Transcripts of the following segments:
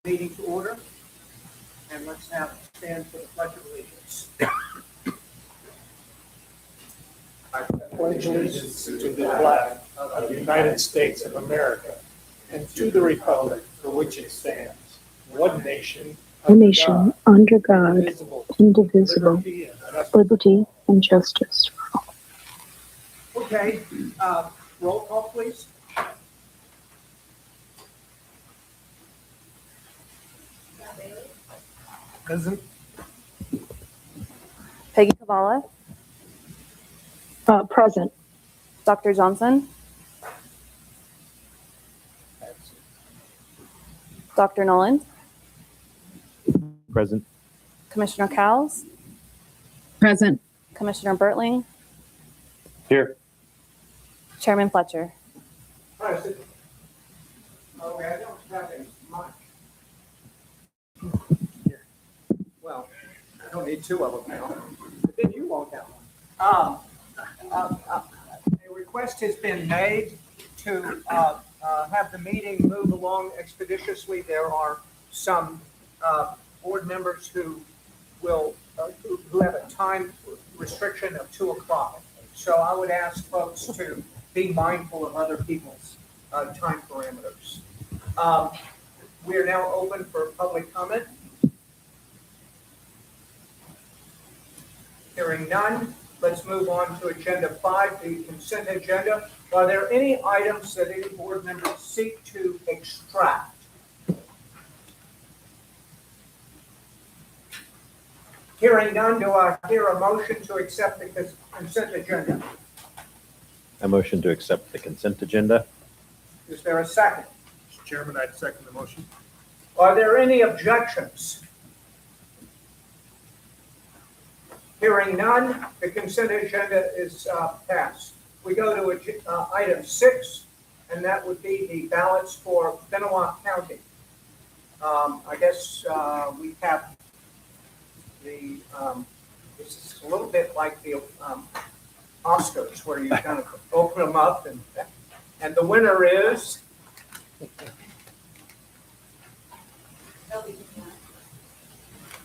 Meeting to order, and let's have stand for the Pledge of Allegiance. I pledge allegiance to the flag of the United States of America and to the republic for which it stands, one nation, under God, indivisible, indivisible, liberty and justice. liberty and justice. Okay, roll call, please. Present. Peggy Cavallo, Present. Dr. Johnson, Dr. Nolan, Present. Commissioner Cowles, Present. Commissioner Bertling, Here. Chairman Fletcher. Present. Okay, I don't have as much. Well, I don't need two of them now, but then you won't have one. A request has been made to have the meeting move along expeditiously. There are some board members who will who have a time restriction of 2 o'clock. So I would ask folks to be mindful of other people's time parameters. We are now open for public comment. Hearing none, let's move on to agenda 5, the consent agenda. Are there any items that any board members seek to extract? Hearing none, do I hear a motion to accept the consent agenda? A motion to accept the consent agenda. Is there a second? Mr. Chairman, I'd second the motion. Are there any objections? Hearing none, the consent agenda is passed. We go to item 6, and that would be the ballots for Benoit County. I guess we have the, this is a little bit like the Oscars, where you kind of open them up, and the winner is?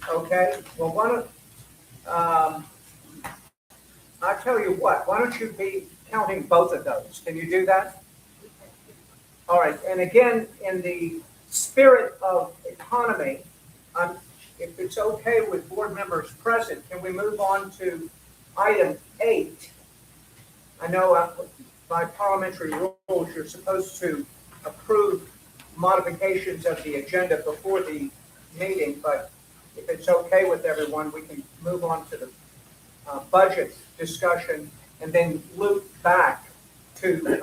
Okay, well, why don't, I'll tell you what, why don't you be counting both of those? Can you do that? All right, and again, in the spirit of economy, if it's okay with board members present, can we move on to item 8? I know by parliamentary rules, you're supposed to approve modifications of the agenda before the meeting, but if it's okay with everyone, we can move on to the budget discussion and then loop back to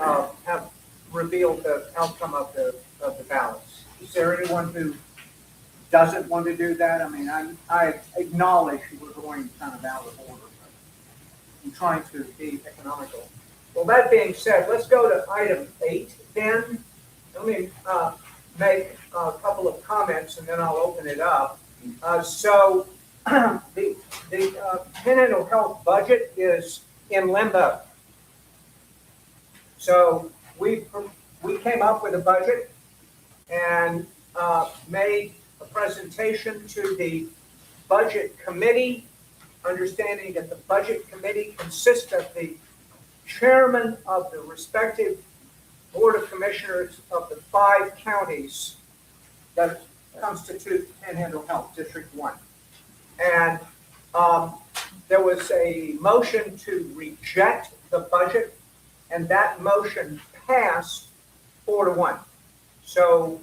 have revealed the outcome of the ballots. Is there anyone who doesn't want to do that? I mean, I acknowledge we're going kind of out of order, but I'm trying to be economical. Well, that being said, let's go to item 8 then. Let me make a couple of comments and then I'll open it up. So the Panhandle Health budget is in limbo. So we came up with a budget and made a presentation to the budget committee, understanding that the budget committee consists of the chairman of the respective board of commissioners of the 5 counties that constitute Panhandle Health District 1. And there was a motion to reject the budget, and that motion passed 4-1. So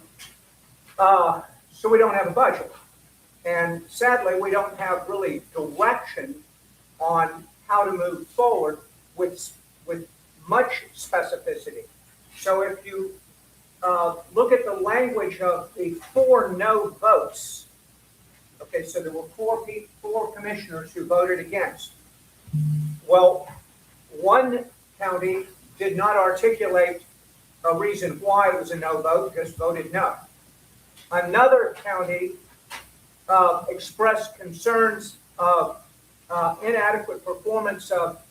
we don't have a budget. And sadly, we don't have really direction on how to move forward with much specificity. So if you look at the language of the 4 no votes, okay, so there were 4 commissioners who voted against. Well, one county did not articulate a reason why it was a no vote, just voted no. Another county expressed concerns of inadequate performance of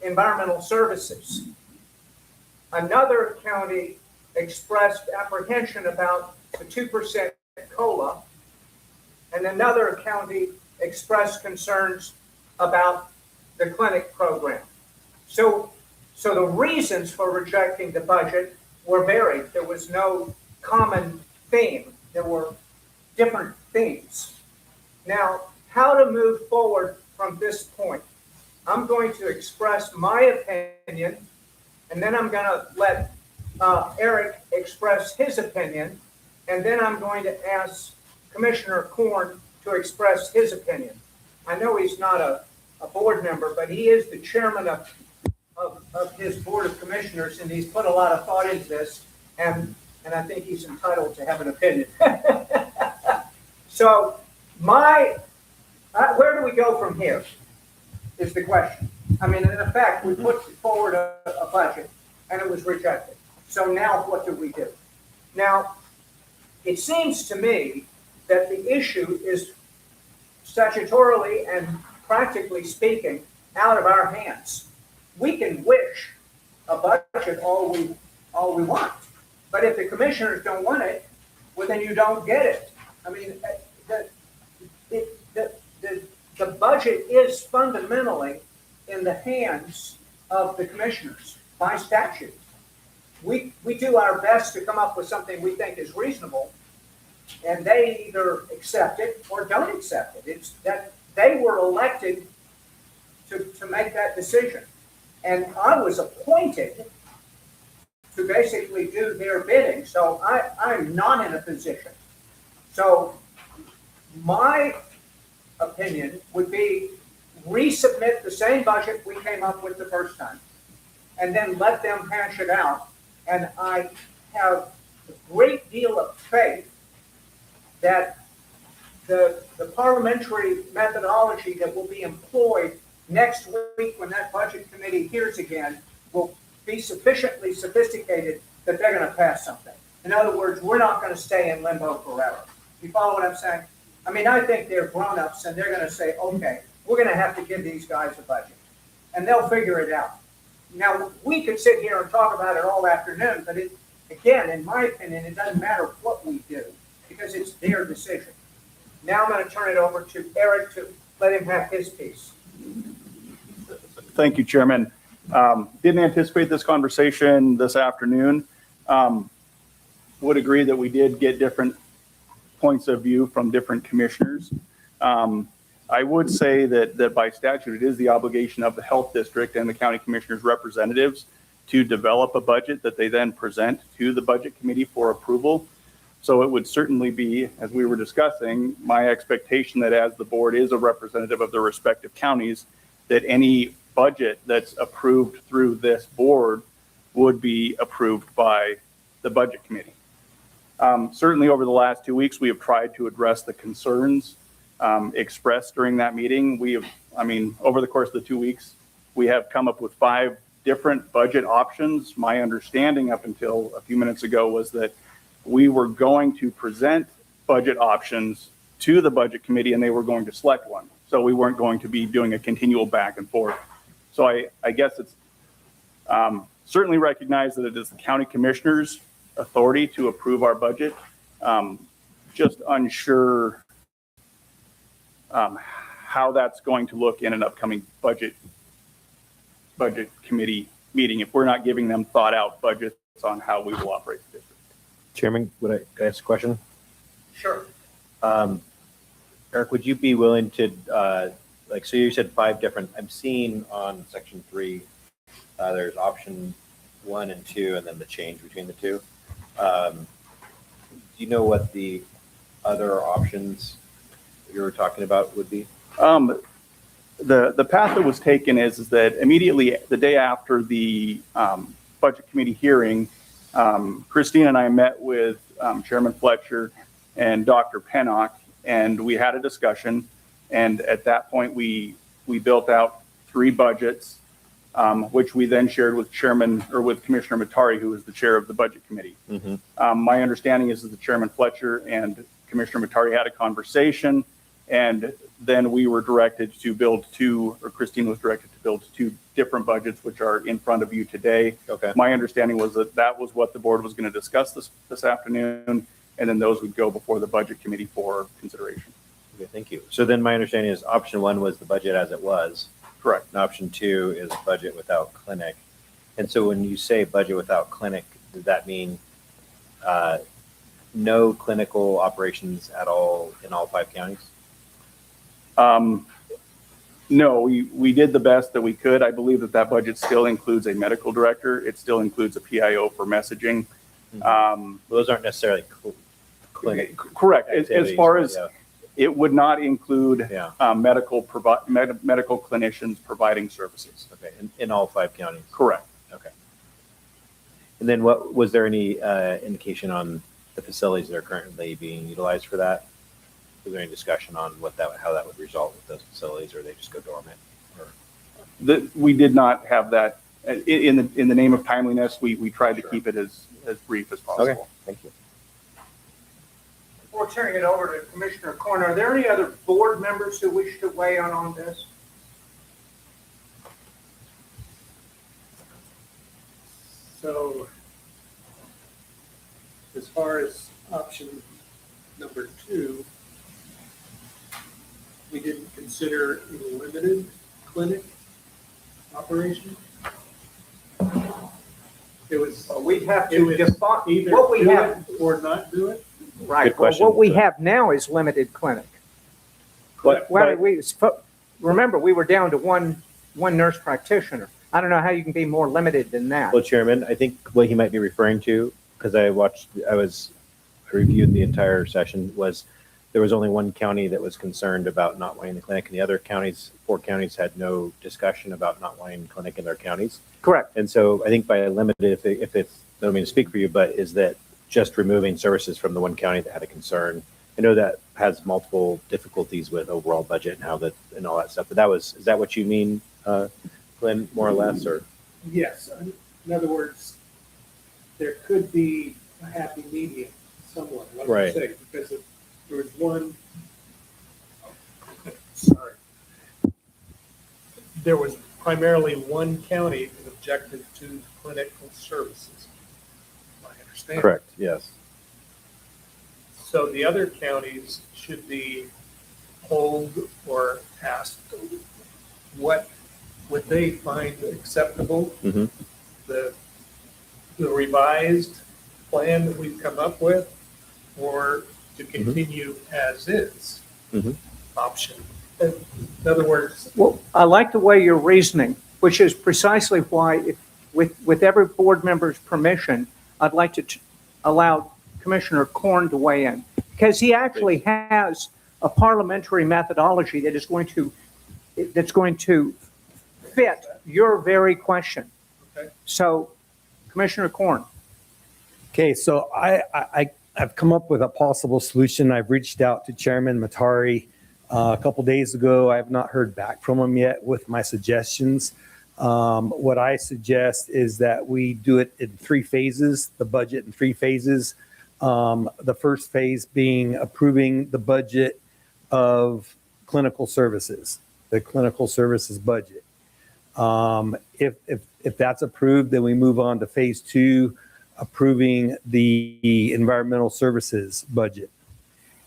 environmental services. Another county expressed apprehension about the 2% Pensacola, and another county expressed concerns about the clinic program. So the reasons for rejecting the budget were varied. There was no common theme. There were different themes. Now, how to move forward from this point? I'm going to express my opinion, and then I'm going to let Eric express his opinion, and then I'm going to ask Commissioner Korn to express his opinion. I know he's not a board member, but he is the chairman of his board of commissioners, and he's put a lot of thought into this, and I think he's entitled to have an opinion. So where do we go from here is the question. I mean, in effect, we put forward a budget and it was rejected. So now what do we do? Now, it seems to me that the issue is statutorily and practically speaking out of our hands. We can wish a budget all we want, but if the commissioners don't want it, well, then you don't get it. I mean, the budget is fundamentally in the hands of the commissioners by statute. We do our best to come up with something we think is reasonable, and they either accept it or don't accept it. It's that they were elected to make that decision. And I was appointed to basically do their bidding, so I'm not in a position. So my opinion would be resubmit the same budget we came up with the first time, and then let them hash it out. And I have a great deal of faith that the parliamentary methodology that will be employed next week when that budget committee hears again will be sufficiently sophisticated that they're going to pass something. In other words, we're not going to stay in limbo forever. You follow what I'm saying? I mean, I think they're grown-ups and they're going to say, okay, we're going to have to give these guys a budget. And they'll figure it out. Now, we could sit here and talk about it all afternoon, but again, in my opinion, it doesn't matter what we do because it's their decision. Now I'm going to turn it over to Eric to let him have his piece. Thank you, Chairman. Didn't anticipate this conversation this afternoon. Would agree that we did get different points of view from different commissioners. I would say that by statute, it is the obligation of the health district and the county commissioners' representatives to develop a budget that they then present to the budget committee for approval. So it would certainly be, as we were discussing, my expectation that as the board is a representative of the respective counties, that any budget that's approved through this board would be approved by the budget committee. Certainly over the last 2 weeks, we have tried to address the concerns expressed during that meeting. Over the course of the 2 weeks, we have come up with 5 different budget options. My understanding up until a few minutes ago was that we were going to present budget options to the budget committee and they were going to select one. So we weren't going to be doing a continual back and forth. So I guess it's certainly recognize that it is the county commissioners' authority to approve our budget. Just unsure how that's going to look in an upcoming budget committee meeting if we're not giving them thought out budgets on how we will operate the district. Chairman, could I ask a question? Sure. Eric, would you be willing to, so you said 5 different, I'm seeing on section 3, there's option 1 and 2, and then the change between the 2. Do you know what the other options you were talking about would be? The path that was taken is that immediately the day after the budget committee hearing, Christine and I met with Chairman Fletcher and Dr. Pennock, and we had a discussion. And at that point, we built out 3 budgets, which we then shared with Commissioner Matari, who is the chair of the budget committee. Mm-hmm. My understanding is that the Chairman Fletcher and Commissioner Matari had a conversation, and then we were directed to build 2, or Christine was directed to build 2 different budgets, which are in front of you today. Okay. My understanding was that was what the board was going to discuss this afternoon, and then those would go before the budget committee for consideration. Okay, thank you. So then my understanding is option one was the budget as it was, Correct. and option two is budget without clinic. And so when you say budget without clinic, does that mean no clinical operations at all in all 5 counties? No, we did the best that we could. I believe that budget still includes a medical director. It still includes a PIO for messaging. Well, those aren't necessarily clinic. Correct. As activities, far but as yeah. it would not include Yeah. medical clinicians providing services. Okay, in all 5 counties. Correct. Okay. And then what, was there any indication on the facilities that are currently being utilized for that? Was there any discussion on how that would result with those facilities, or they just go dormant? Or We did not have that. In the name of timeliness, we tried to keep it as brief as possible. Okay, thank you. Before turning it over to Commissioner Corn, are there any other board members who wish to weigh in on this? So as far as option number 2, we didn't consider a limited clinic operation. It was We'd have It to was define, either what we do have, it or not do it. right, Good well, question. what we have now is limited clinic. But, Well, remember, we were down to one nurse practitioner. I don't know how you can be more limited than that. well, Chairman, I think what he might be referring to, because I reviewed the entire session, was there was only one county that was concerned about not wanting the clinic, and the other counties, 4 counties, had no discussion about not wanting the clinic in their counties. Correct. And so I think by limited, if it's, I don't mean to speak for you, but is that just removing services from the one county that had a concern? I know that has multiple difficulties with overall budget and and all that stuff, but is that what you mean, Glenn, more or less, or? Yes. In other words, there could be a happy medium somewhat, like you Right. say, because if there was one, sorry, there was primarily one county that objected to clinical services. I understand. Correct, yes. So the other counties should be polled or asked what would they find acceptable. Mhm. The revised plan that we've come up with, or to continue as is Mhm. option. In other words, Well, I like the way you're reasoning, which is precisely why, with every board member's permission, I'd like to allow Commissioner Corn to weigh in, because he actually has a parliamentary methodology that's going to fit your very question. Okay. So, Commissioner Corn. Okay, so I've come up with a possible solution. I've reached out to Chairman Matari a couple days ago. I have not heard back from him yet with my suggestions. What I suggest is that we do it in 3 phases, the budget in 3 phases. The first phase being approving the budget of clinical services, the clinical services budget. If that's approved, then we move on to phase 2, approving the environmental services budget.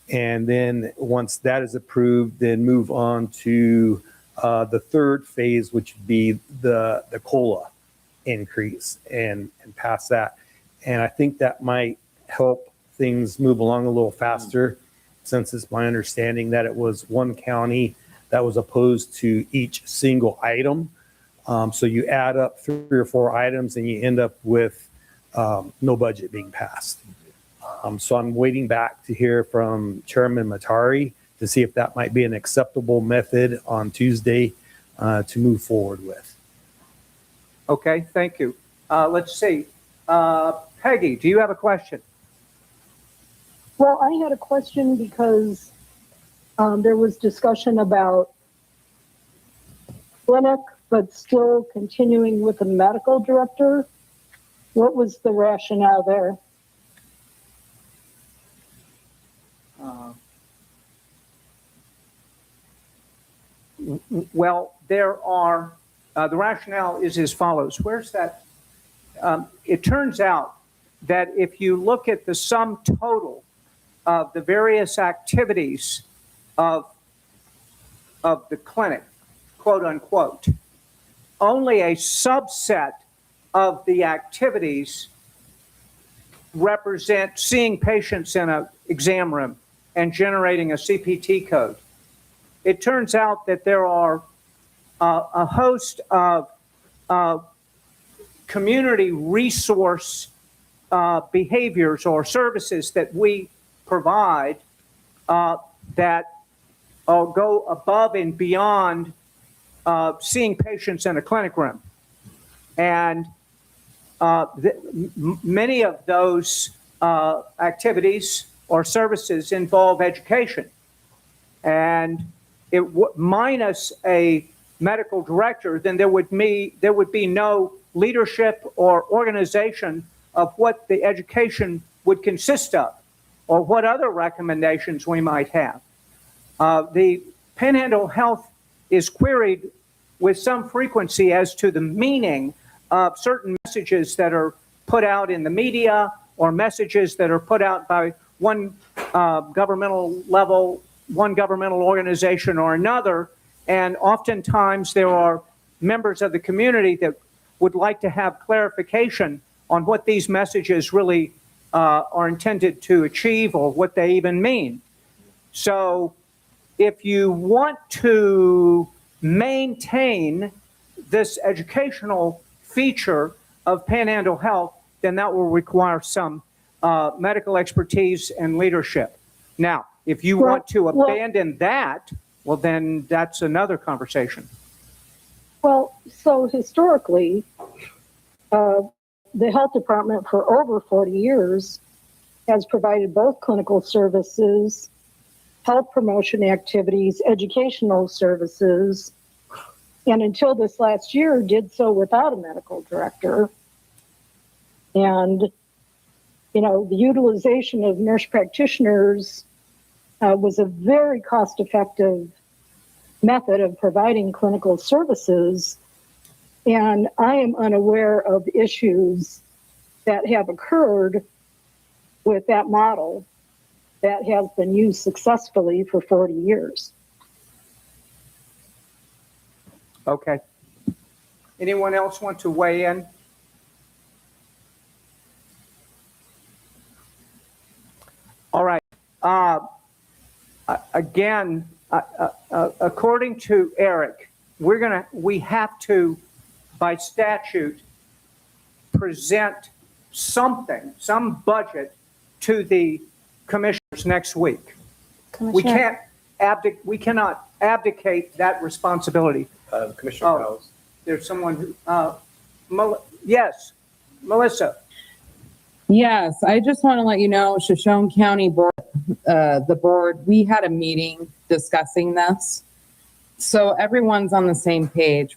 And then once that is approved, then move on to the third phase, which would be the COLA increase and pass that. And I think that might help things move along a little faster, since it's my understanding that it was one county that was opposed to each single item. So you add up 3 or 4 items and you end up with no budget being passed. So I'm waiting back to hear from Chairman Matari to see if that might be an acceptable method on Tuesday to move forward with. Okay, thank you. Let's see. Peggy, do you have a question? Well, I had a question because there was discussion about clinic, but still continuing with the medical director. What was the rationale there? Well, there are, the rationale is as follows. Where's that? It turns out that if you look at the sum total of the various activities of the clinic, quote unquote. Only a subset of the activities represent seeing patients in an exam room and generating a CPT code. It turns out that there are a host of community resource behaviors or services that we provide that go above and beyond seeing patients in a clinic room. And many of those activities or services involve education. And minus a medical director, then there would be no leadership or organization of what the education would consist of or what other recommendations we might have. The Panhandle Health is queried with some frequency as to the meaning of certain messages that are put out in the media or messages that are put out by one governmental level, one governmental organization or another. And oftentimes there are members of the community that would like to have clarification on what these messages really are intended to achieve or what they even mean. So if you want to maintain this educational feature of Panhandle Health, then that will require some medical expertise and leadership. Now, if you want to abandon that, well, then that's another conversation. Well, so historically, the health department for over 40 years has provided both clinical services, health promotion activities, educational services, and until this last year did so without a medical director. And, you know, the utilization of nurse practitioners was a very cost-effective method of providing clinical services. And I am unaware of issues that have occurred with that model that has been used successfully for 40 years. Okay. Anyone else want to weigh in? All right. Again, according to Eric, we have to, by statute, present something, some budget to the commissioners next week. We cannot abdicate that responsibility. Commissioner Cowles. There's someone who, yes, Melissa. Yes, I just want to let you know, Shoshone County Board, the board, we had a meeting discussing this. So everyone's on the same page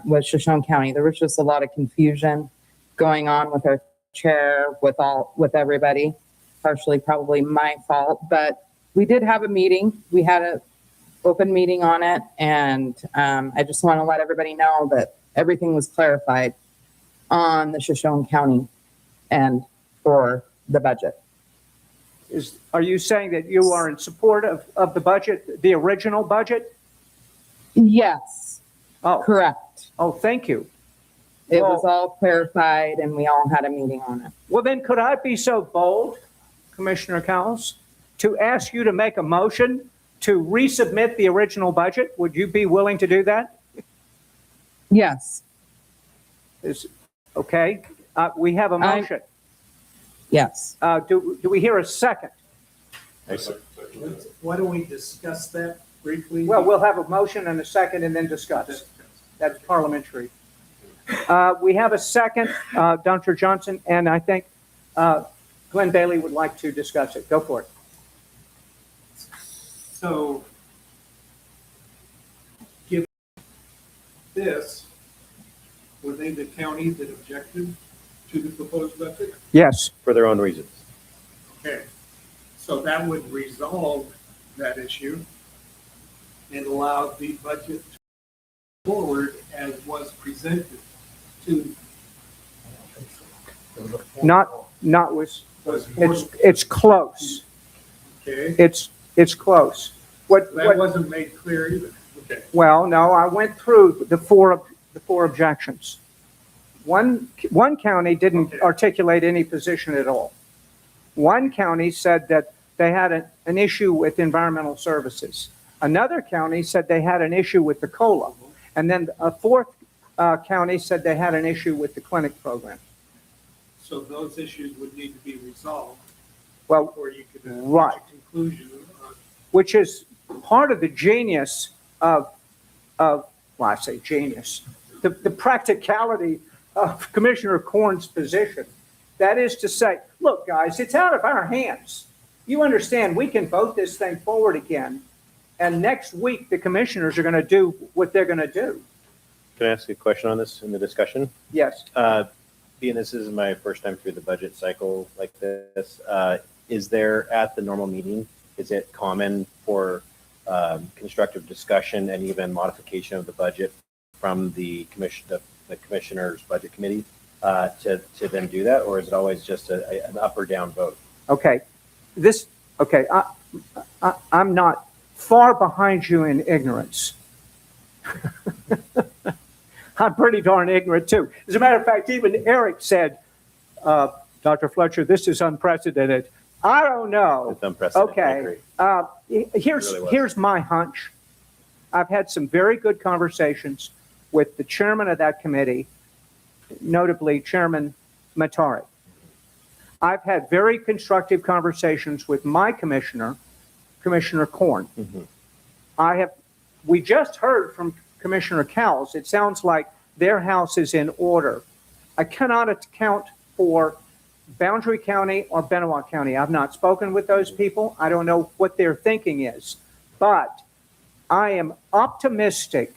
with Shoshone County. There was just a lot of confusion going on with our chair, with everybody. Partially probably my fault, but we did have a meeting. We had an open meeting on it, and I just want to let everybody know that everything was clarified on the Shoshone County and for the budget. Are you saying that you are in support of the budget, the original budget? Yes. Oh, Correct. Oh, thank you. It was all clarified, and we all had a meeting on it. Well, then could I be so bold, Commissioner Cowles, to ask you to make a motion to resubmit the original budget? Would you be willing to do that? Yes. Okay. We have a motion. Yes. Do we hear a second? Why don't we discuss that briefly? Well, we'll have a motion and a second and then discuss. That's parliamentary. We have a second, Dr. Johnson, and I think Glenn Bailey would like to discuss it. Go for it. So, given this, were they the county that objected to the proposed budget? Yes. For their own reasons. Okay, so that would resolve that issue and allow the budget to move forward as was presented to. Not was, it's close. Okay, It's close. What, that wasn't made clear either. Okay. well, no, I went through the four objections. One county didn't Okay. articulate any position at all. One county said that they had an issue with environmental services. Another county said they had an issue with the COLA. And then a fourth county said they had an issue with the clinic program. So those issues would need to be resolved Well, before you could right. reach a conclusion on. which is part of the genius well, I say genius, the practicality of Commissioner Corn's position. That is to say, look, guys, it's out of our hands. You understand, we can vote this thing forward again, and next week, the commissioners are going to do what they're going to do. Can I ask a question on this in the discussion? Yes. Being this is my first time through the budget cycle like this, is there at the normal meeting, is it common for constructive discussion and even modification of the budget from the commissioner's budget committee to then do that? Or is it always just an up or down vote? Okay. I'm not far behind you in ignorance. I'm pretty darn ignorant too. As a matter of fact, even Eric said, Dr. Fletcher, this is unprecedented. I don't know. It's unprecedented. I agree. Okay. Here's my hunch. I've had some very good conversations with the chairman of that committee, notably Chairman Matari. I've had very constructive conversations with my commissioner, Commissioner Corn. Mhm. We just heard from Commissioner Cowles. It sounds like their house is in order. I cannot account for Boundary County or Benoit County. I've not spoken with those people. I don't know what their thinking is, but I am optimistic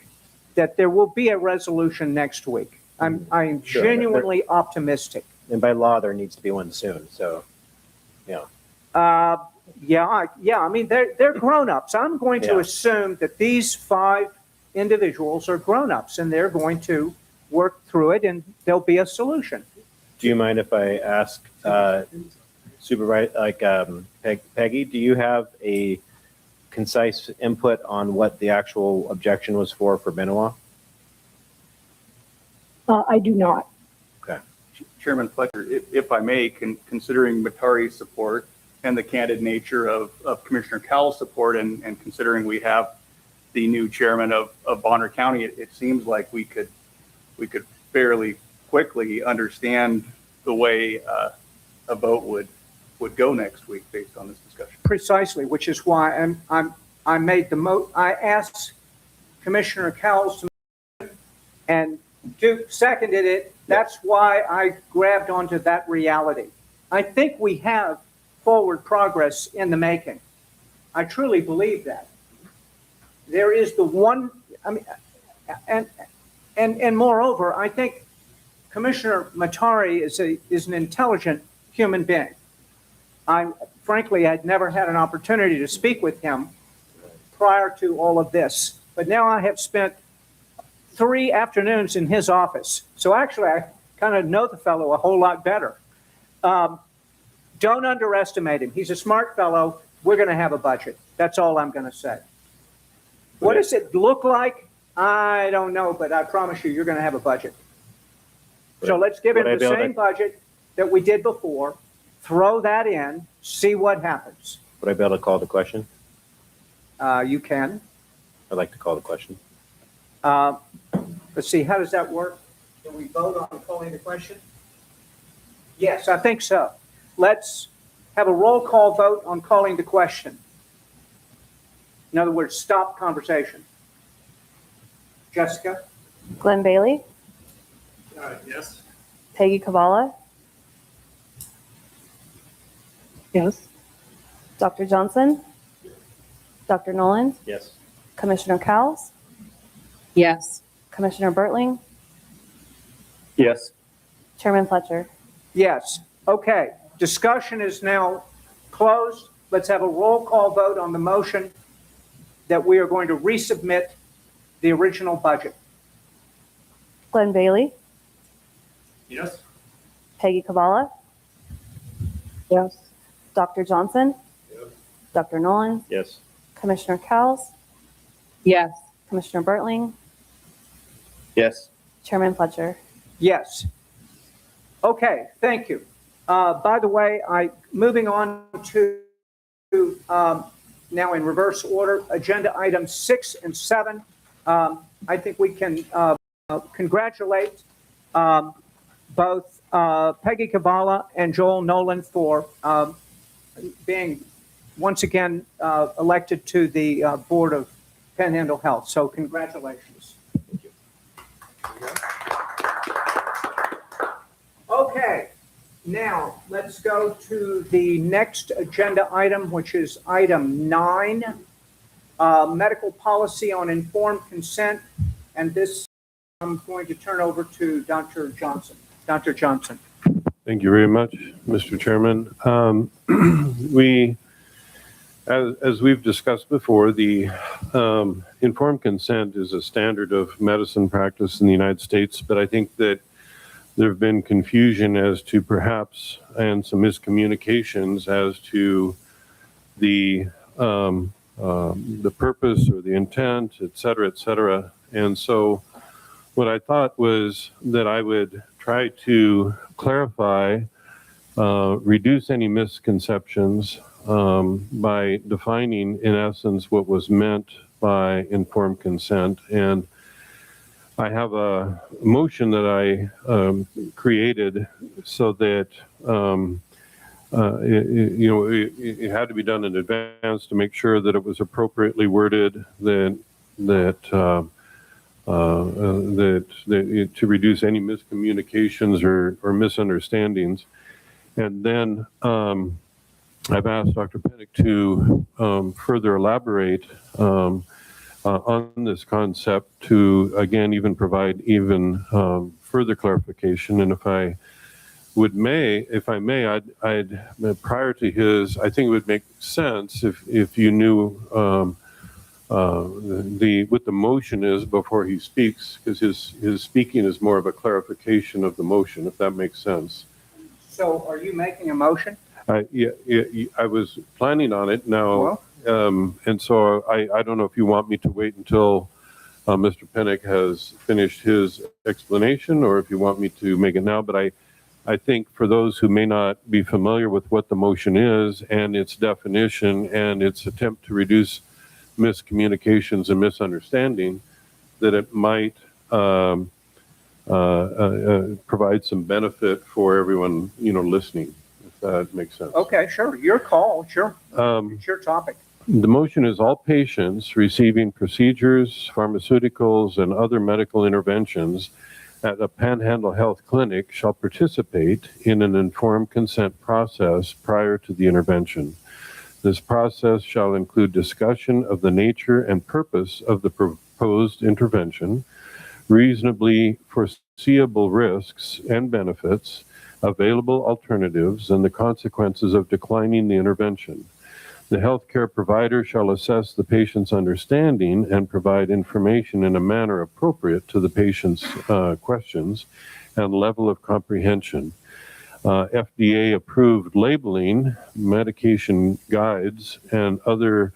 that there will be a resolution next week. I'm Sure. genuinely optimistic. And by law, there needs to be one soon. So, yeah. Yeah. I mean, they're grown-ups. I'm going to Yeah. assume that these 5 individuals are grown-ups and they're going to work through it and there'll be a solution. Do you mind if I ask Supervisor, Peggy, do you have a concise input on what the actual objection was for Benoit? I do not. Chairman Fletcher, if I may, considering Matari's support and the candid nature of Commissioner Cowell's support and considering we have the new chairman of Bonner County, it seems like we could fairly quickly understand the way a vote would go next week based on this discussion. Precisely, which is why I made I asked Commissioner Cowles to, and Duke seconded it. That's why I grabbed onto that reality. I think we have forward progress in the making. I truly believe that. There is the one, I mean, and moreover, I think Commissioner Matari is an intelligent human being. I frankly had never had an opportunity to speak with him prior to all of this, but now I have spent 3 afternoons in his office. So actually, I kind of know the fellow a whole lot better. Don't underestimate him. He's a smart fellow. We're going to have a budget. That's all I'm going to say. What does it look like? I don't know, but I promise you're going to have a budget. So let's give him Would I the be able same to- budget that we did before, throw that in, see what happens. Would I be able to call the question? You can. I'd like to call the question. Let's see, how does that work? Do we vote on calling the question? Yes, I think so. Let's have a roll call vote on calling the question. In other words, stop conversation. Jessica? Glenn Bailey, Yes. Peggy Cavallo, Yes. Dr. Johnson, Dr. Nolan, Yes. Commissioner Cowles, Yes. Commissioner Bertling, Yes. Chairman Fletcher. Yes. Okay, discussion is now closed. Let's have a roll call vote on the motion that we are going to resubmit the original budget. Glenn Bailey, Yes. Peggy Cavallo, Yes. Dr. Johnson, Dr. Nolan, Yes. Commissioner Cowles, Yes. Commissioner Bertling, Yes. Chairman Fletcher. Yes. Okay, thank you. By the way, moving on to, now in reverse order, agenda items 6 and 7. I think we can congratulate both Peggy Cavallo and Joel Nolan for being once again elected to the Board of Panhandle Health. So congratulations. Okay, now let's go to the next agenda item, which is item 9, medical policy on informed consent. And this I'm going to turn over to Dr. Johnson. Dr. Johnson. Thank you very much, Mr. Chairman. As we've discussed before, the informed consent is a standard of medicine practice in the United States, but I think that there have been confusion as to perhaps, and some miscommunications as to the purpose or the intent, et cetera, et cetera. And so what I thought was that I would try to clarify, reduce any misconceptions by defining, in essence, what was meant by informed consent. And I have a motion that I created so that it had to be done in advance to make sure that it was appropriately worded, to reduce any miscommunications or misunderstandings. And then I've asked Dr. Pinnock to further elaborate on this concept to, again, even provide even further clarification. And if I may, I'd prior to his, I think it would make sense if you knew what the motion is before he speaks, because his speaking is more of a clarification of the motion, if that makes sense. So are you making a motion? Yeah, I was planning on it now. Well, and so I don't know if you want me to wait until Mr. Pinnock has finished his explanation, or if you want me to make it now. But I think for those who may not be familiar with what the motion is and its definition and its attempt to reduce miscommunications and misunderstanding, that it might provide some benefit for everyone, listening, if that makes sense. okay, sure. Your call. Sure. It's your topic. The motion is all patients receiving procedures, pharmaceuticals, and other medical interventions at a Panhandle Health Clinic shall participate in an informed consent process prior to the intervention. This process shall include discussion of the nature and purpose of the proposed intervention, reasonably foreseeable risks and benefits, available alternatives, and the consequences of declining the intervention. The healthcare provider shall assess the patient's understanding and provide information in a manner appropriate to the patient's questions and level of comprehension. FDA-approved labeling, medication guides, and other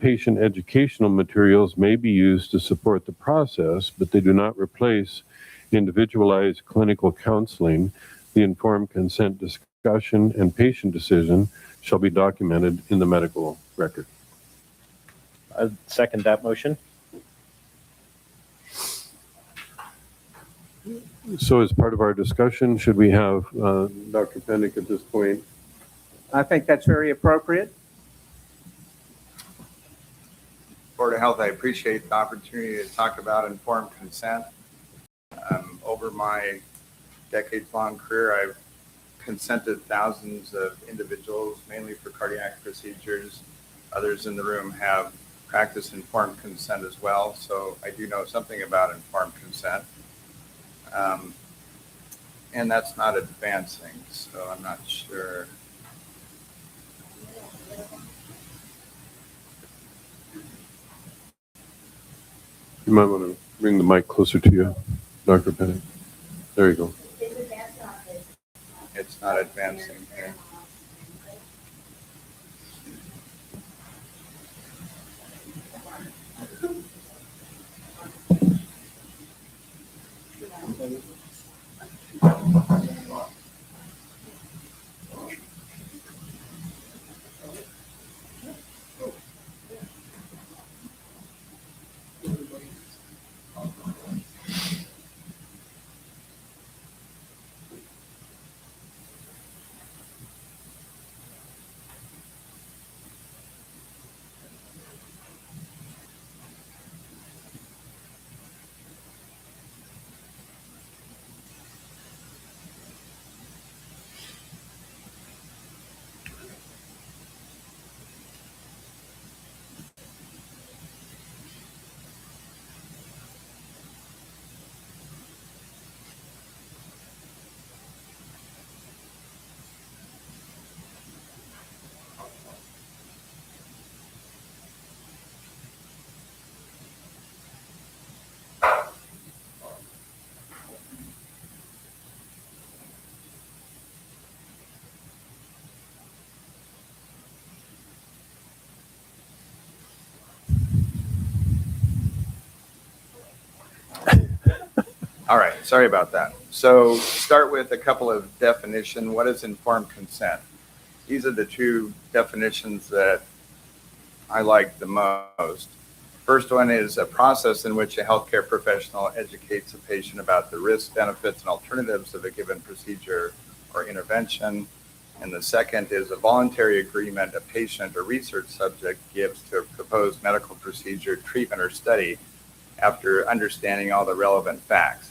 patient educational materials may be used to support the process, but they do not replace individualized clinical counseling. The informed consent discussion and patient decision shall be documented in the medical record. I second that motion. So as part of our discussion, should we have Dr. Pinnock at this point? I think that's very appropriate. Board of Health, I appreciate the opportunity to talk about informed consent. Over my decades-long career, I've consented thousands of individuals, mainly for cardiac procedures. Others in the room have practiced informed consent as well, so I do know something about informed consent. And that's not advancing, so I'm not sure. You might want to bring the mic closer to you, Dr. Pinnock. There you go. It's not advancing here. All right, sorry about that. So start with a couple of definition. What is informed consent? These are the two definitions that I like the most. First one is a process in which a healthcare professional educates a patient about the risks, benefits, and alternatives of a given procedure or intervention. And the second is a voluntary agreement a patient or research subject gives to a proposed medical procedure, treatment, or study after understanding all the relevant facts.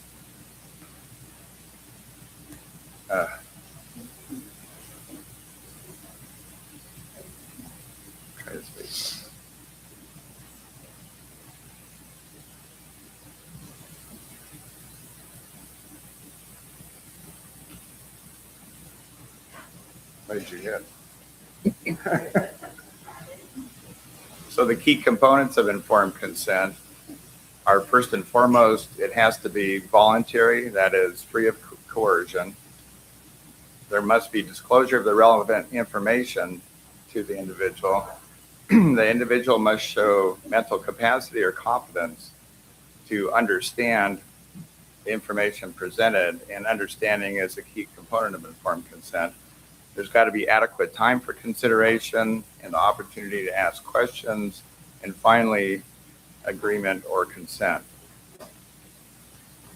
Try to space. What did you hit? So the key components of informed consent are, first and foremost, it has to be voluntary, that is free of coercion. There must be disclosure of the relevant information to the individual. The individual must show mental capacity or competence to understand the information presented, and understanding is a key component of informed consent. There's got to be adequate time for consideration and the opportunity to ask questions, and finally, agreement or consent.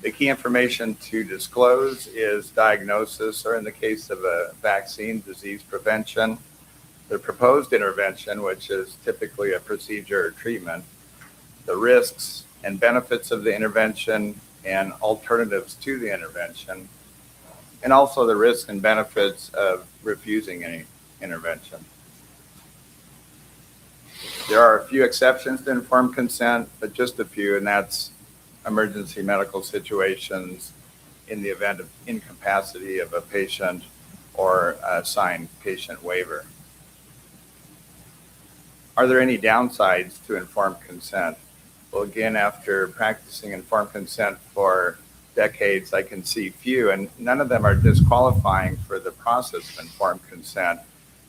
The key information to disclose is diagnosis, or in the case of a vaccine, disease prevention, the proposed intervention, which is typically a procedure or treatment, the risks and benefits of the intervention and alternatives to the intervention, and also the risks and benefits of refusing any intervention. There are a few exceptions to informed consent, but just a few, and that's emergency medical situations in the event of incapacity of a patient or a signed patient waiver. Are there any downsides to informed consent? Well, again, after practicing informed consent for decades, I can see few, and none of them are disqualifying for the process of informed consent,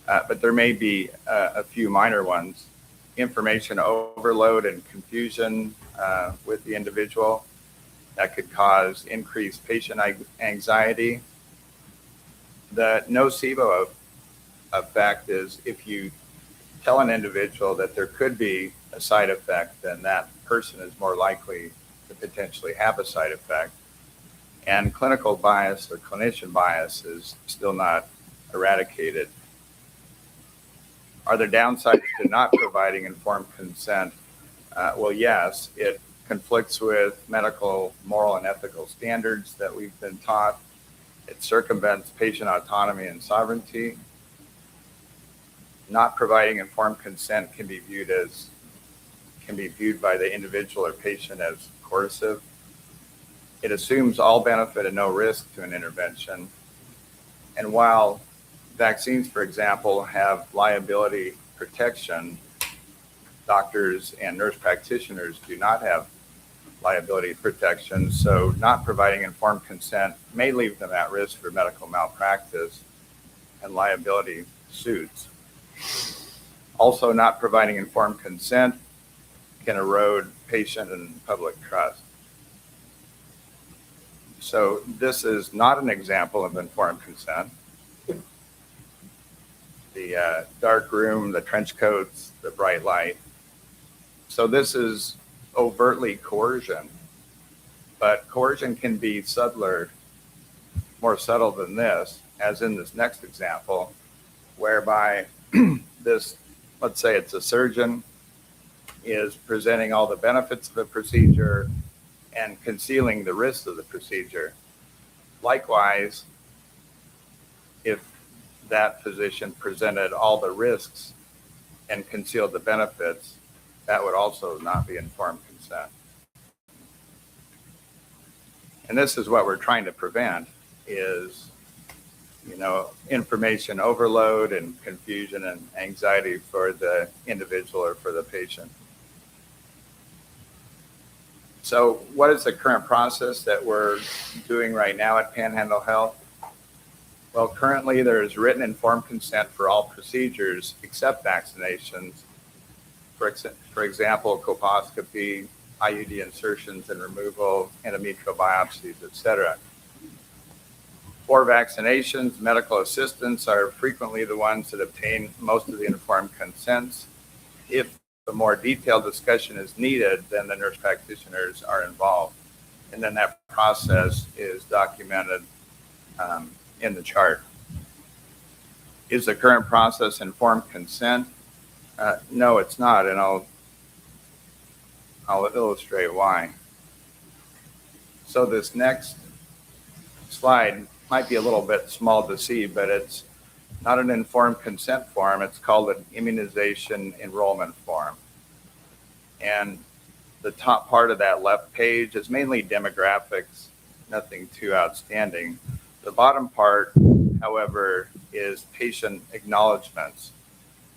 but there may be a few minor ones. Information overload and confusion with the individual that could cause increased patient anxiety. The nocebo effect is if you tell an individual that there could be a side effect, then that person is more likely to potentially have a side effect. And clinical bias or clinician bias is still not eradicated. Are there downsides to not providing informed consent? Well, yes, it conflicts with medical, moral, and ethical standards that we've been taught. It circumvents patient autonomy and sovereignty. Not providing informed consent can be viewed by the individual or patient as coercive. It assumes all benefit and no risk to an intervention. And while vaccines, for example, have liability protection, doctors and nurse practitioners do not have liability protection, so not providing informed consent may leave them at risk for medical malpractice and liability suits. Also, not providing informed consent can erode patient and public trust. So this is not an example of informed consent. The dark room, the trench coats, the bright light. So this is overtly coercion, but coercion can be subtler, more subtle than this, as in this next example, whereby this, let's say it's a surgeon, is presenting all the benefits of the procedure and concealing the risks of the procedure. Likewise, if that physician presented all the risks and concealed the benefits, that would also not be informed consent. And this is what we're trying to prevent is, information overload and confusion and anxiety for the individual or for the patient. So what is the current process that we're doing right now at Panhandle Health? Well, currently there is written informed consent for all procedures except vaccinations. For example, colposcopy, IUD insertions and removal, endometrial biopsies, etc. For vaccinations, medical assistants are frequently the ones that obtain most of the informed consents. If a more detailed discussion is needed, then the nurse practitioners are involved. And then that process is documented in the chart. Is the current process informed consent? No, it's not, and I'll illustrate why. So this next slide might be a little bit small to see, but it's not an informed consent form. It's called an immunization enrollment form. And the top part of that left page is mainly demographics, nothing too outstanding. The bottom part, however, is patient acknowledgments.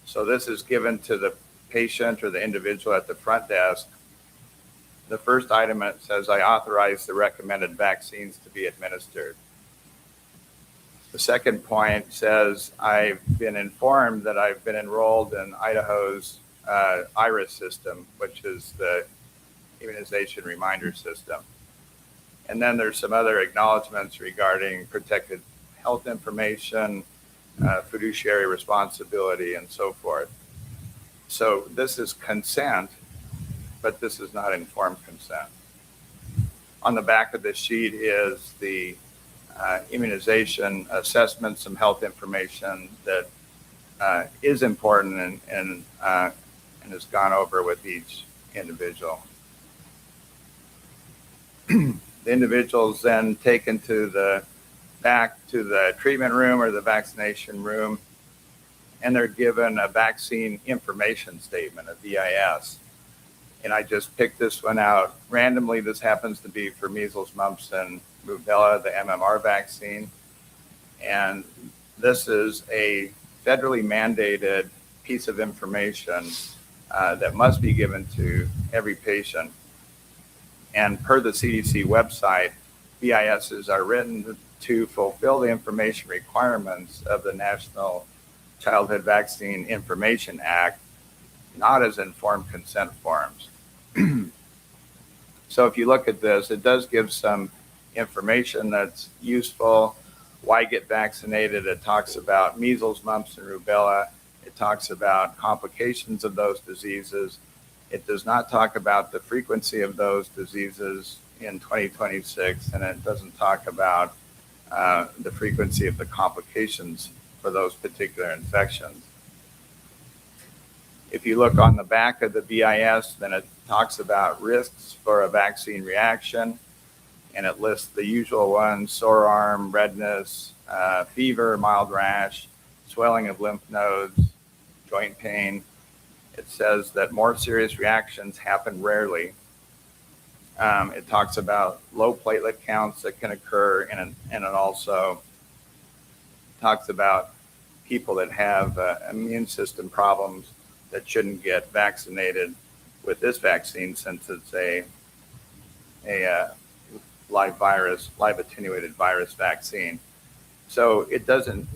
So this is given to the patient or the individual at the front desk. The first item, it says, I authorize the recommended vaccines to be administered. The second point says, I've been informed that I've been enrolled in Idaho's IRIS system, which is the immunization reminder system. And then there's some other acknowledgments regarding protected health information, fiduciary responsibility, and so forth. So this is consent, but this is not informed consent. On the back of this sheet is the immunization assessment, some health information that is important and is gone over with each individual. The individual is then taken to back to the treatment room or the vaccination room, and they're given a vaccine information statement, a VIS. And I just picked this one out randomly. This happens to be for measles, mumps, and rubella, the MMR vaccine. And this is a federally mandated piece of information that must be given to every patient. And per the CDC website, VISs are written to fulfill the information requirements of the National Childhood Vaccine Information Act, not as informed consent forms. So if you look at this, it does give some information that's useful. Why get vaccinated? It talks about measles, mumps, and rubella. It talks about complications of those diseases. It does not talk about the frequency of those diseases in 2026, and it doesn't talk about the frequency of the complications for those particular infections. If you look on the back of the VIS, then it talks about risks for a vaccine reaction, and it lists the usual ones: sore arm, redness, fever, mild rash, swelling of lymph nodes, joint pain. It says that more serious reactions happen rarely. It talks about low platelet counts that can occur, and it also talks about people that have immune system problems that shouldn't get vaccinated with this vaccine, since it's a live attenuated virus vaccine. So it doesn't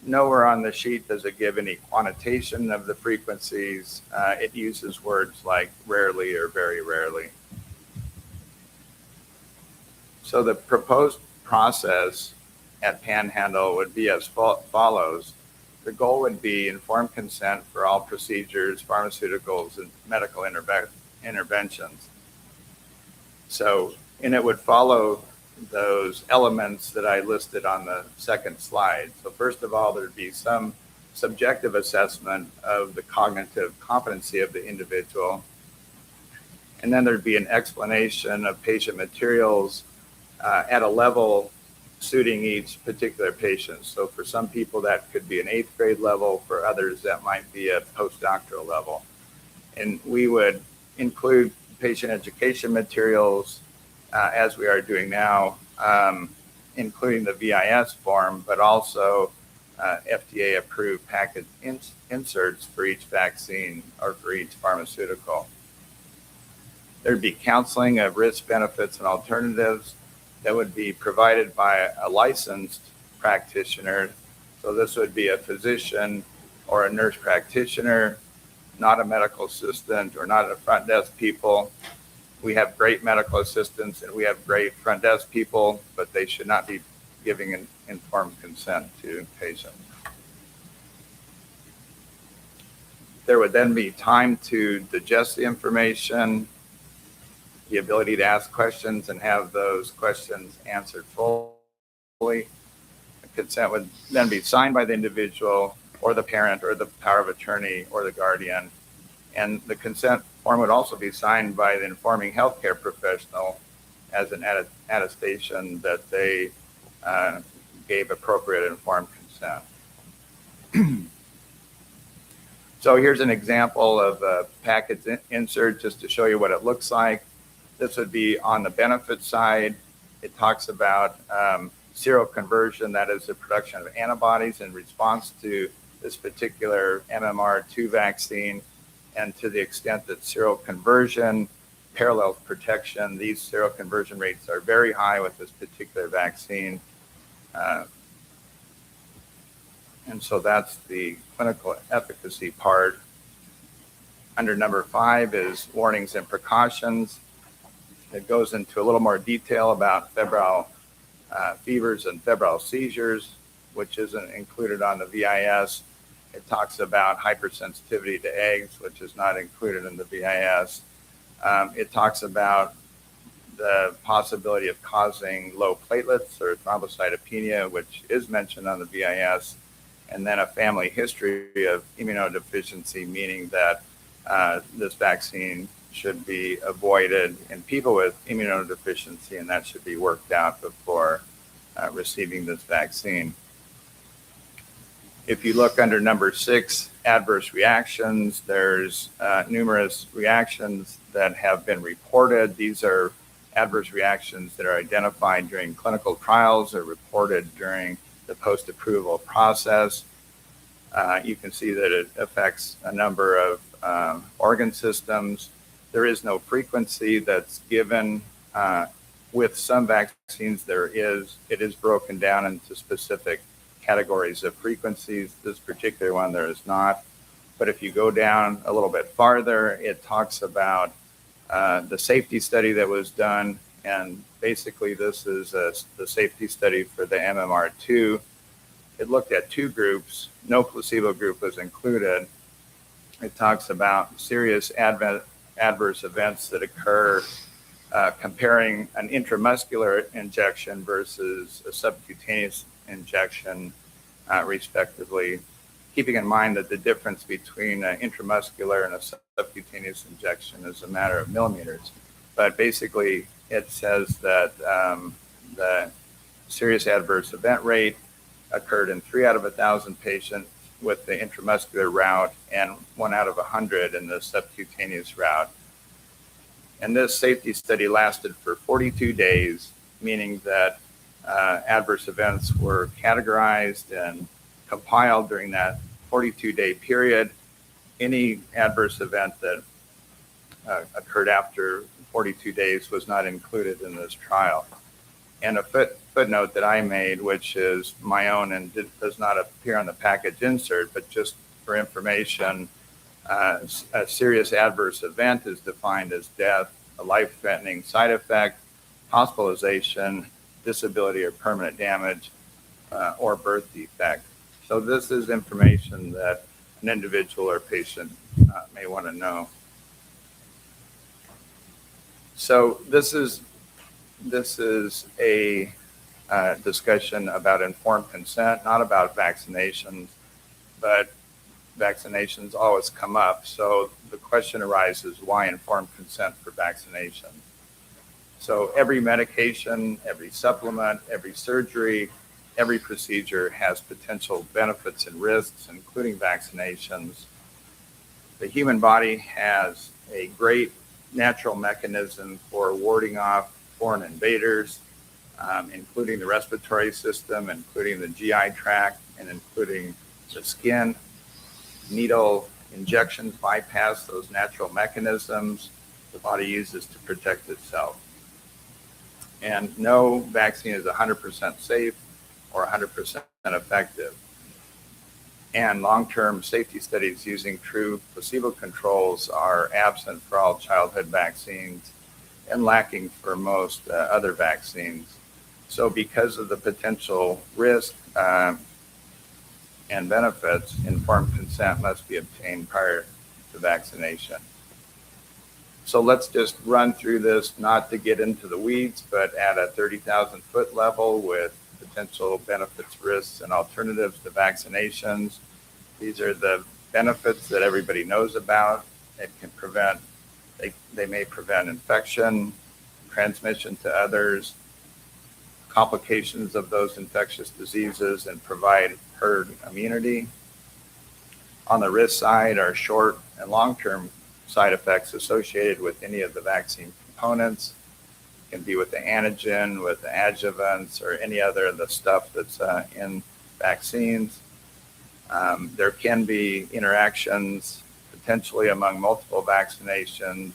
nowhere on the sheet does it give any quantitation of the frequencies. It uses words like rarely or very rarely. So the proposed process at Panhandle would be as follows. The goal would be informed consent for all procedures, pharmaceuticals, and medical interventions. So, and it would follow those elements that I listed on the second slide. So first of all, there'd be some subjective assessment of the cognitive competency of the individual. And then there'd be an explanation of patient materials at a level suiting each particular patient. So for some people that could be an 8th grade level, for others that might be a postdoctoral level. And we would include patient education materials as we are doing now, including the VIS form, but also FDA approved package inserts for each vaccine or for each pharmaceutical. There'd be counseling of risk, benefits, and alternatives that would be provided by a licensed practitioner. So this would be a physician or a nurse practitioner, not a medical assistant or not a front desk people. We have great medical assistants and we have great front desk people, but they should not be giving an informed consent to patients. There would then be time to digest the information, the ability to ask questions and have those questions answered fully. The consent would then be signed by the individual or the parent or the power of attorney or the guardian. And the consent form would also be signed by the informing healthcare professional as an attestation that they gave appropriate informed consent. So here's an example of a package insert just to show you what it looks like. This would be on the benefit side. It talks about seroconversion, that is the production of antibodies in response to this particular MMR2 vaccine. And to the extent that seroconversion parallels protection, these seroconversion rates are very high with this particular vaccine. And so that's the clinical efficacy part. Under number 5 is warnings and precautions. It goes into a little more detail about febrile fevers and febrile seizures, which isn't included on the VIS. It talks about hypersensitivity to eggs, which is not included in the VIS. It talks about the possibility of causing low platelets or thrombocytopenia, which is mentioned on the VIS, and then a family history of immunodeficiency, meaning that this vaccine should be avoided in people with immunodeficiency, and that should be worked out before receiving this vaccine. If you look under number 6, adverse reactions, there's numerous reactions that have been reported. These are adverse reactions that are identified during clinical trials or reported during the post-approval process. You can see that it affects a number of organ systems. There is no frequency that's given. With some vaccines, it is broken down into specific categories of frequencies. This particular one, there is not. But if you go down a little bit farther, it talks about the safety study that was done. And basically, this is the safety study for the MMR2. It looked at 2 groups. No placebo group was included. It talks about serious adverse events that occur comparing an intramuscular injection versus a subcutaneous injection, respectively, keeping in mind that the difference between an intramuscular and a subcutaneous injection is a matter of millimeters. But basically, it says that the serious adverse event rate occurred in 3 out of 1,000 patients with the intramuscular route and 1 out of 100 in the subcutaneous route. And this safety study lasted for 42 days, meaning that adverse events were categorized and compiled during that 42-day period. Any adverse event that occurred after 42 days was not included in this trial. And a footnote that I made, which is my own and does not appear on the package insert, but just for information, a serious adverse event is defined as death, a life-threatening side effect, hospitalization, disability or permanent damage, or birth defect. So this is information that an individual or patient may want to know. So this is a discussion about informed consent, not about vaccinations, but vaccinations always come up. So the question arises, why informed consent for vaccination? So every medication, every supplement, every surgery, every procedure has potential benefits and risks, including vaccinations. The human body has a great natural mechanism for warding off foreign invaders, including the respiratory system, including the GI tract, and including the skin. Needle injections bypass those natural mechanisms the body uses to protect itself. And no vaccine is 100% safe or 100% effective. And long-term safety studies using true placebo controls are absent for all childhood vaccines and lacking for most other vaccines. So because of the potential risk and benefits, informed consent must be obtained prior to vaccination. So let's just run through this, not to get into the weeds, but at a 30,000 foot level with potential benefits, risks, and alternatives to vaccinations. These are the benefits that everybody knows about. It can prevent, they may prevent infection, transmission to others, complications of those infectious diseases, and provide herd immunity. On the risk side are short and long-term side effects associated with any of the vaccine components. It can be with the antigen, with the adjuvants, or any other of the stuff that's in vaccines. There can be interactions potentially among multiple vaccinations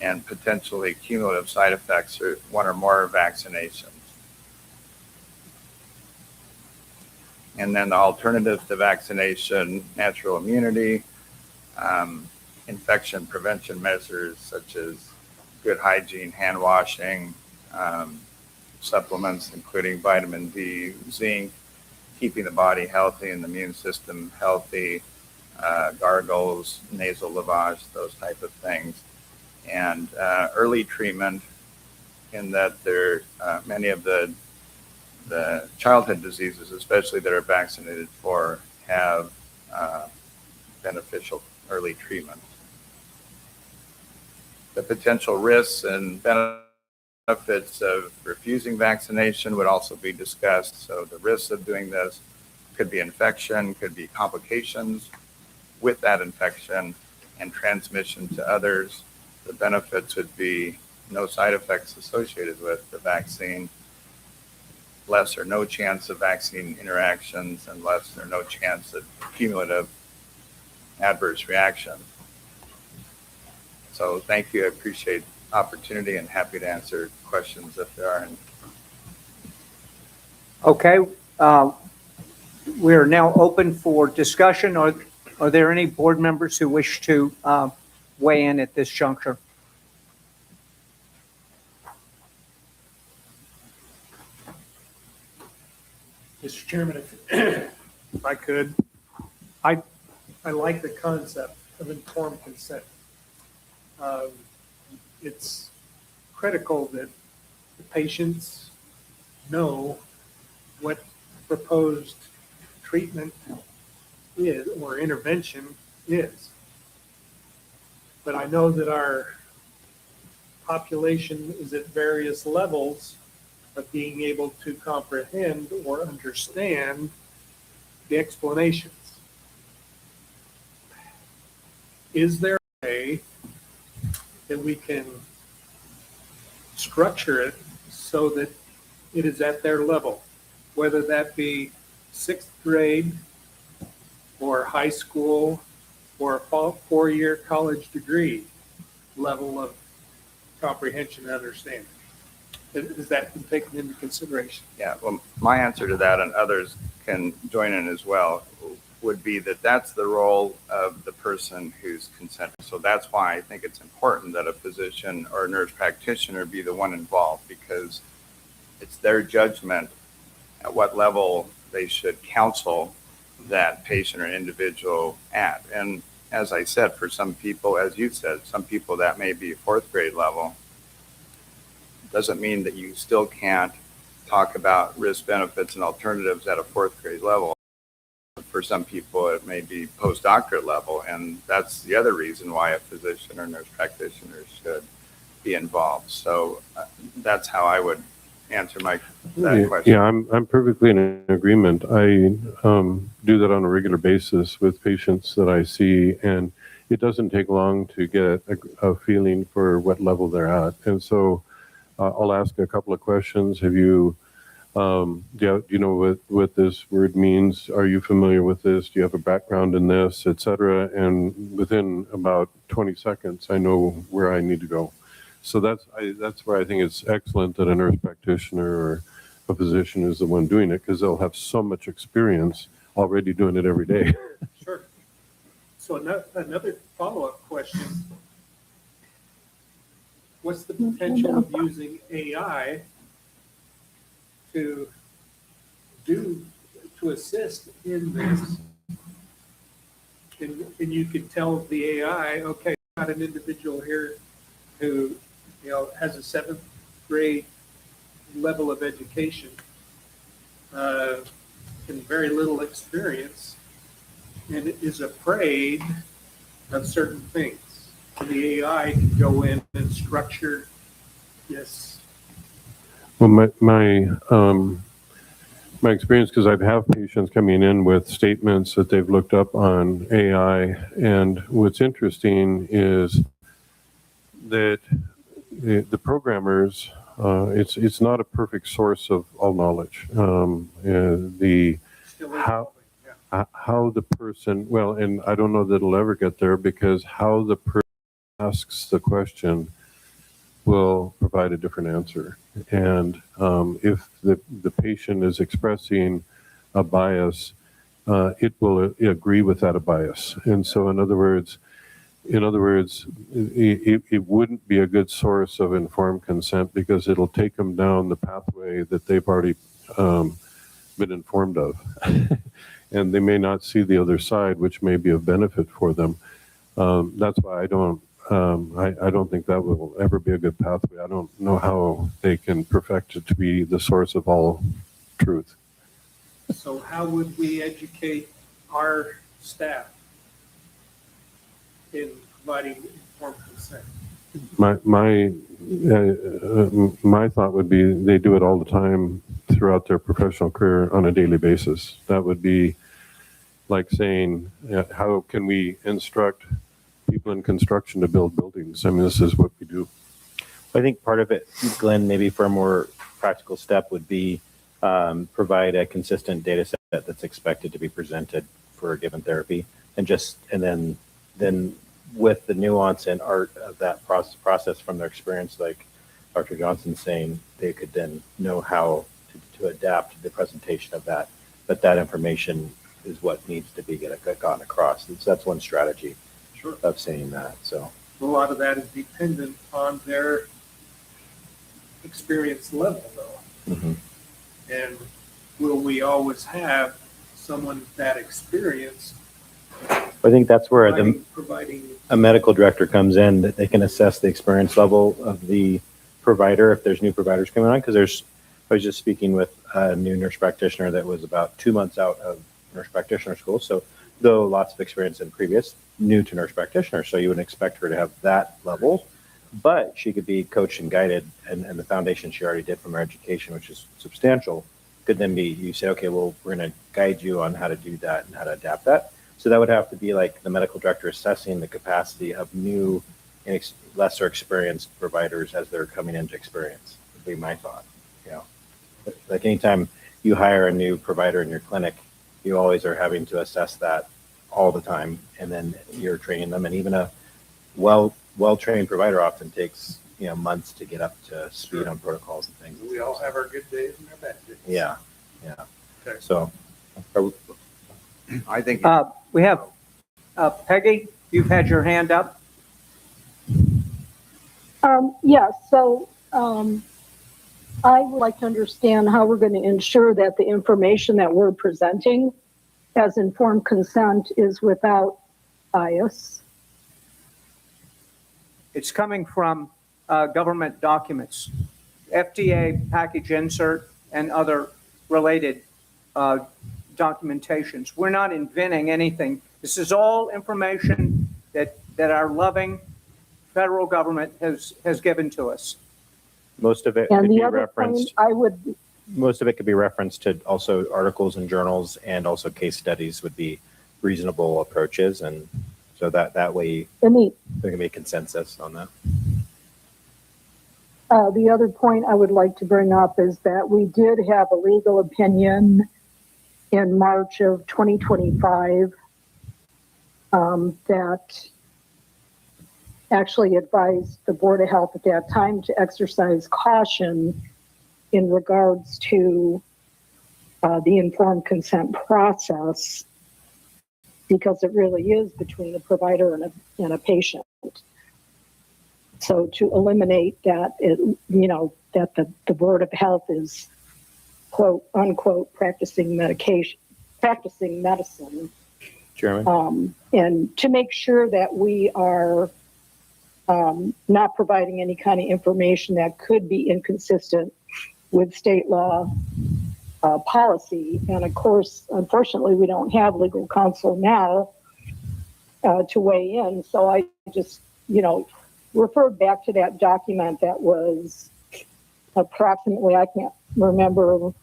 and potentially cumulative side effects or one or more vaccinations. And then the alternatives to vaccination, natural immunity, infection prevention measures such as good hygiene, hand washing, supplements including vitamin D, zinc, keeping the body healthy and the immune system healthy, gargles, nasal lavage, those type of things. And early treatment in that there many of the childhood diseases, especially that are vaccinated for, have beneficial early treatment. The potential risks and benefits of refusing vaccination would also be discussed. So the risks of doing this could be infection, could be complications with that infection and transmission to others. The benefits would be no side effects associated with the vaccine, less or no chance of vaccine interactions, and less or no chance of cumulative adverse reaction. So thank you. I appreciate the opportunity and happy to answer questions if there are any. Okay, we are now open for discussion. Are there any board members who wish to weigh in at this juncture? Mr. Chairman, if I could, I like the concept of informed consent. It's critical that the patients know what proposed treatment is or intervention is. But I know that our population is at various levels of being able to comprehend or understand the explanations. Is there a way that we can structure it so that it is at their level, whether that be 6th grade or high school or a 4-year college degree level of comprehension and understanding? Is that been taken into consideration? Yeah, well, my answer to that, and others can join in as well, would be that that's the role of the person who's consenting. So that's why I think it's important that a physician or a nurse practitioner be the one involved, because it's their judgment at what level they should counsel that patient or individual at. And as I said, for some people, as you said, some people that may be fourth grade level, doesn't mean that you still can't talk about risk, benefits, and alternatives at a fourth grade level. For some people, it may be postdoctorate level, and that's the other reason why a physician or nurse practitioner should be involved. So that's how I would answer that question. Yeah, I'm perfectly in agreement. I do that on a regular basis with patients that I see, and it doesn't take long to get a feeling for what level they're at. And so I'll ask a couple of questions. Have you, do you know what this word means? Are you familiar with this? Do you have a background in this, et cetera? And within about 20 seconds, I know where I need to go. So that's where I think it's excellent that a nurse practitioner or a physician is the one doing it, because they'll have so much experience already doing it every day. Sure. So another follow-up question. What's the potential of using AI to assist in this? And you could tell the AI, okay, I've got an individual here who, has a 7th grade level of education, and very little experience, and is afraid of certain things. And the AI can go in and structure this. Well, my experience, because I've had patients coming in with statements that they've looked up on AI, and what's interesting is that the programmers, it's not a perfect source of all knowledge. Still How- yeah. How the person, well, and I don't know that it'll ever get there, because how the person asks the question will provide a different answer. And if the patient is expressing a bias, it will agree with that bias. And so, in other words, it wouldn't be a good source of informed consent, because it'll take them down the pathway that they've already been informed of. And they may not see the other side, which may be of benefit for them. That's why I don't think that will ever be a good pathway. I don't know how they can perfect it to be the source of all truth. So how would we educate our staff in providing informed consent? My thought would be they do it all the time throughout their professional career on a daily basis. That would be like saying, how can we instruct people in construction to build buildings? I mean, this is what we do. I think part of it, Glenn, maybe for a more practical step would be provide a consistent data set that's expected to be presented for a given therapy, and then with the nuance and art of that process from their experience, like Dr. Johnson's saying, they could then know how to adapt the presentation of that. But that information is what needs to be gotten across. So that's one strategy of saying that. So A lot of that is dependent on their experience level, though. mm-hmm. And will we always have someone that experienced I think that's where providing a medical director comes in, that they can assess the experience level of the provider if there's new providers coming on. Because I was just speaking with a new nurse practitioner that was about 2 months out of nurse practitioner school. So though lots of experience in previous, new to nurse practitioner. So you wouldn't expect her to have that level, but she could be coached and guided, and the foundation she already did from her education, which is substantial, could then be, you say, okay, well, we're going to guide you on how to do that and how to adapt that. So that would have to be like the medical director assessing the capacity of new and lesser experienced providers as they're coming into experience, would be my thought. Like anytime you hire a new provider in your clinic, you always are having to assess that all the time, and then you're training them. And even a well-trained provider often takes months to get up to speed on protocols and things. We all have our good days and our bad days. Yeah. Okay. So, I think. We have, Peggy, you've had your hand up. Yes, so I would like to understand how we're going to ensure that the information that we're presenting as informed consent is without bias. It's coming from government documents, FDA package insert and other related documentations. We're not inventing anything. This is all information that our loving federal government has given to us. most of it And could the be other referenced. point I would, Most of it could be referenced to also articles and journals, and also case studies would be reasonable approaches. And so that way there can be a consensus on that. the other point I would like to bring up is that we did have a legal opinion in March of 2025 that actually advised the Board of Health at that time to exercise caution in regards to the informed consent process, because it really is between a provider and a patient. So to eliminate that, that the Board of Health is quote unquote practicing medicine, Chairman? and to make sure that we are not providing any kind of information that could be inconsistent with state law policy. And of course, unfortunately, we don't have legal counsel now to weigh in. So I just, referred back to that document that was approximately, I can't remember,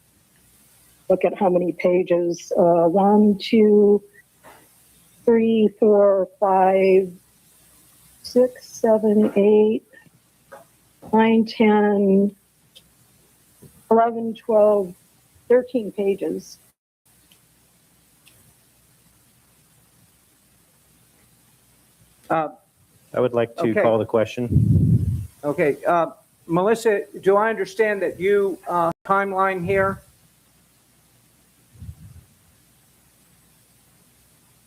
look at how many pages, 1, 2, 3, 4, 5, 6, 7, 8, 9, 10, 11, 12, 13 pages. I would like to Okay. call the question. Okay, Melissa, do I understand that you timeline here?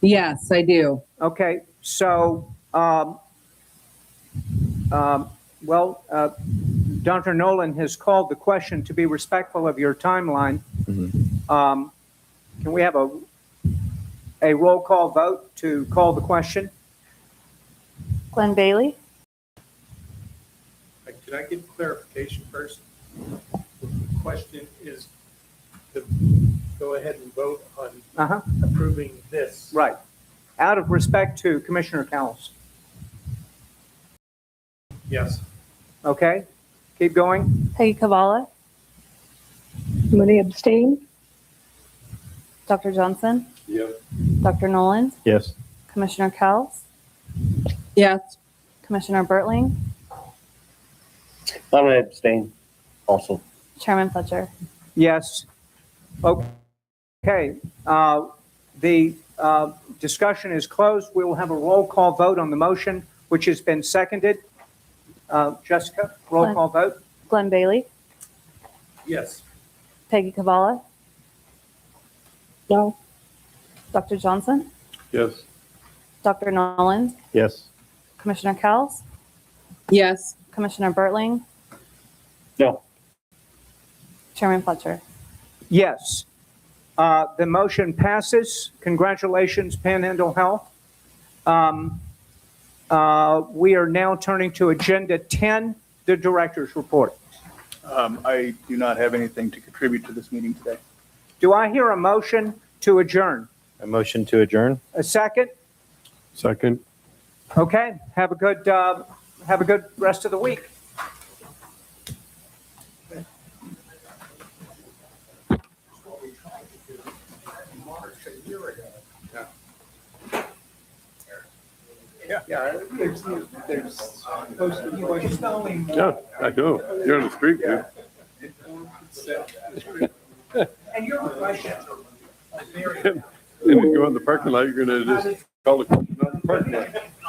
Yes, I do. Okay, so, Dr. Nolan has called the question to be respectful of your timeline. Can we have a roll call vote to call the question? Glenn Bailey, Could I get clarification first? The question is to go ahead and vote on Uh-huh, approving this. right. Out of respect to Commissioner Cowles. Yes. Okay, keep going. Peggy Cavallo, I'm going to abstain. Dr. Johnson, Yep. Dr. Nolan, Yes. Commissioner Cowles, Yes. Commissioner Bertling, I'm going to abstain also. Chairman Fletcher. Yes. Okay, the discussion is closed. We will have a roll call vote on the motion, which has been seconded. Jessica, roll call vote? Glenn Bailey, Yes. Peggy Cavallo, No. Dr. Johnson, Yes. Dr. Nolan, Yes. Commissioner Cowles, Yes. Commissioner Bertling, No. Chairman Fletcher. Yes. The motion passes. Congratulations, Panhandle Health. We are now turning to Agenda 10, the Director's Report. I do not have anything to contribute to this meeting today. Do I hear a motion to adjourn? A motion to adjourn? A second? Second. Okay, have a good rest of the week. Yeah, there's supposed to be like Yeah, I know. You're on the street, dude. And your questions are very And you go in the parking lot, you're gonna just call the question out in the parking lot.